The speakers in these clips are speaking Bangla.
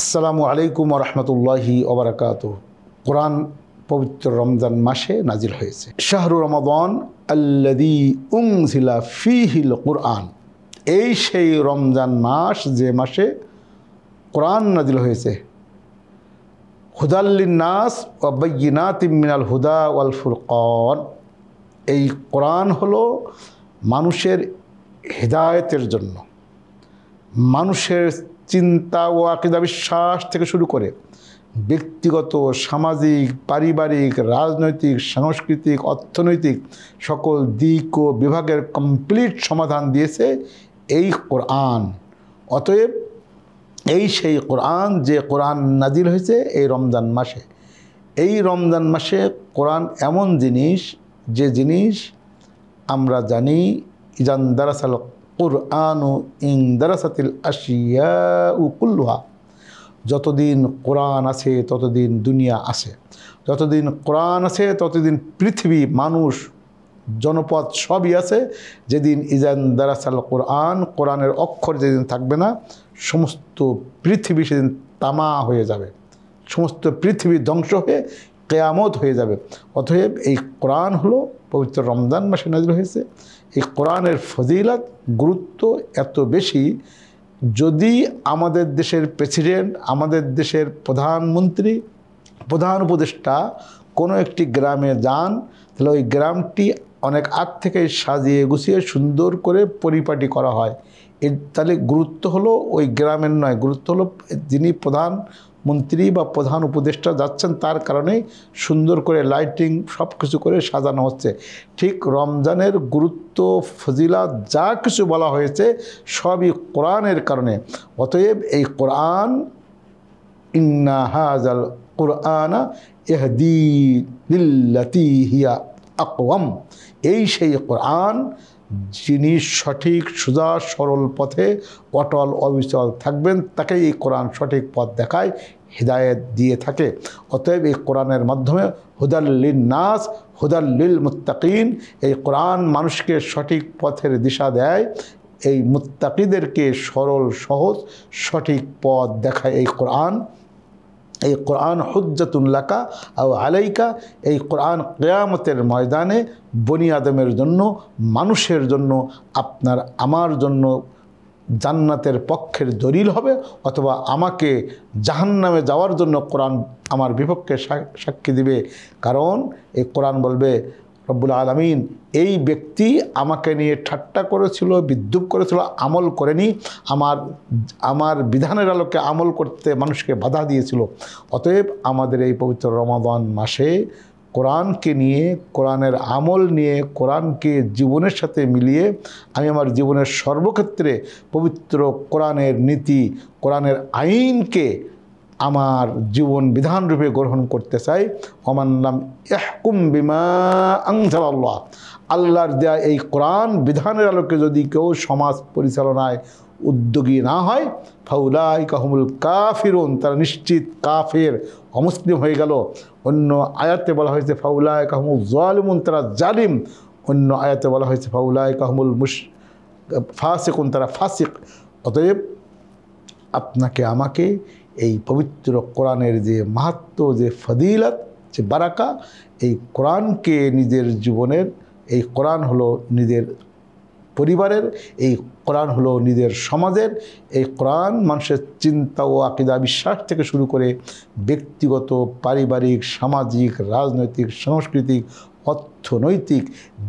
আসসালামু আলাইকুম ওয়া রাহমাতুল্লাহি ওয়া বারাকাতুহু। কোরআন পবিত্র রমজান মাসে নাজিল হয়েছে। শাহরু রমাদান আল্লাযী উনজিলা ফীহিল কুরআন। এই সেই রমজান মাস যে মাসে কোরআন নাজিল হয়েছে। হুদাল লিন্নাস ওয়া বায়্যিনাতিম মিনাল হুদা ওয়াল ফুরকান। এই কোরআন হলো মানুষের হেদায়েতের জন্য, মানুষের চিন্তা ও আকীদা বিশ্বাস থেকে শুরু করে ব্যক্তিগত, সামাজিক, পারিবারিক, রাজনৈতিক, সাংস্কৃতিক, অর্থনৈতিক সকল দিক ও বিভাগের কমপ্লিট সমাধান দিয়েছে এই কোরআন। অতএব এই সেই কোরআন যে কোরআন নাজিল হয়েছে এই রমজান মাসে। এই রমজান মাসে কোরআন এমন জিনিস, যে জিনিস আমরা জানি ইজান দারাসাল কুরআনু ইন দারাসাতিল আশিয়াউ কুল্লুহা। যতদিন কোরআন আছে ততদিন দুনিয়া আছে, যতদিন কোরআন আছে ততদিন পৃথিবী, মানুষ, জনপদ সবই আছে। যেদিন ইজান দারাসাল কোরআন, কোরআনের অক্ষর যেদিন থাকবে না, সমস্ত পৃথিবী সেদিন তামা হয়ে যাবে, সমস্ত পৃথিবী ধ্বংস হয়ে কেয়ামত হয়ে যাবে। অতএব এই কোরআন হলো পবিত্র রমজান মাসে নাজিল হয়েছে। এই কোরআনের ফজিলত, গুরুত্ব এত বেশি, যদি আমাদের দেশের প্রেসিডেন্ট, আমাদের দেশের প্রধানমন্ত্রী, প্রধান উপদেষ্টা কোনো একটি গ্রামে যান, তাহলে ওই গ্রামটি অনেক আগ থেকে সাজিয়ে গুছিয়ে সুন্দর করে পরিপাটি করা হয়। এর তাহলে গুরুত্ব হলো ওই গ্রামের নয়, গুরুত্ব হলো যিনি প্রধানমন্ত্রী বা প্রধান উপদেষ্টা যাচ্ছেন তার কারণেই সুন্দর করে লাইটিং সব কিছু করে সাজানো হচ্ছে। ঠিক রমজানের গুরুত্ব, ফজিলত যা কিছু বলা হয়েছে সবই কোরআনের কারণে। অতএব এই কোরআন, ইন্না হাযাল কুরআনা ইয়াহদি লিল্লাতী হিয়া আকওয়াম। এই সেই কোরআন যিনি সঠিক, সোজা, সরল পথে অটল অবিচল থাকবেন, তাকে এই কোরআন সঠিক পথ দেখায়, হিদায়েত দিয়ে থাকে। অতএব এই কোরআনের মাধ্যমে হুদাল লিন্নাস হুদাল লিল মুত্তাকিন, এই কোরআন মানুষকে সঠিক পথের দিশা দেয়, এই মুত্তাকিদেরকে সরল, সহজ, সঠিক পথ দেখায় এই কোরআন। এই কোরআন হুজ্জাতুন লাকা আও আলাইকা। এই কোরআন কিয়ামতের ময়দানে বনি আদমের জন্য, মানুষের জন্য, আপনার আমার জন্য জান্নাতের পক্ষের দলিল হবে, অথবা আমাকে জাহান্নামে যাওয়ার জন্য কোরআন আমার বিপক্ষে সাক্ষী দিবে। কারণ এই কোরআন বলবে, রব্বুল আলামিন এই ব্যক্তি আমাকে নিয়ে ঠাট্টা করেছিল, বিদ্রূপ করেছিল, আমল করেনি, আমার বিধানের আলোকে আমল করতে মানুষকে বাধা দিয়েছিল। অতএব আমাদের এই পবিত্র রমাদান মাসে কোরআনকে নিয়ে, কোরআনের আমল নিয়ে, কোরআনকে জীবনের সাথে মিলিয়ে আমি আমার জীবনের সর্বক্ষেত্রে পবিত্র কোরআনের নীতি, কোরআনের আইনকে আমার জীবন বিধান রূপে গ্রহণ করতে চাই। ওমান লাম ইয়াহকুম বিমা আনজালাল্লাহ। আল্লাহর দেয়া এই কোরআন বিধানের আলোকে যদি কেউ সমাজ পরিচালনায় উদ্যোগী না হয়, ফাউলাইকা হুমুল কাফিরুন, তারা নিশ্চিত কাফের, অমুসলিম হয়ে গেল। অন্য আয়াতে বলা হয়েছে ফাউলাইকা হুমুল যালিমুন, তারা জালিম। অন্য আয়াতে বলা হয়েছে ফাউলাইকা হুমুল ফাসিকুন, তারা ফাসিক। অতএব আপনাকে আমাকে এই পবিত্র কোরআনের যে মাহাত্ম্য, যে ফজিলত, যে বারাকা, এই কোরআনকে নিজের জীবনের, এই কোরআন হলো নিজের পরিবারের, এই কোরআন হলো নিজের সমাজের, এই কোরআন মানুষের চিন্তা ও আকীদা বিশ্বাস থেকে শুরু করে ব্যক্তিগত, পারিবারিক, সামাজিক, রাজনৈতিক, সাংস্কৃতিক, অর্থনৈতিক,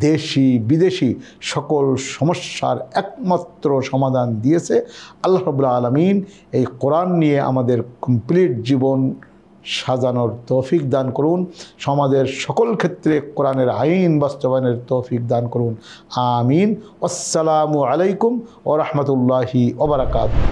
দেশি বিদেশি সকল সমস্যার একমাত্র সমাধান দিয়েছে আল্লাহ রাব্বুল আলামিন। এই কোরআন নিয়ে আমাদের কমপ্লিট জীবন সাজানোর তৌফিক দান করুন। সমাজের সকল ক্ষেত্রে কোরআনের আইন বাস্তবায়নের তৌফিক দান করুন। আমিন। আসসালামু আলাইকুম ওয়া রাহমাতুল্লাহি ওয়া বারাকাতুহু।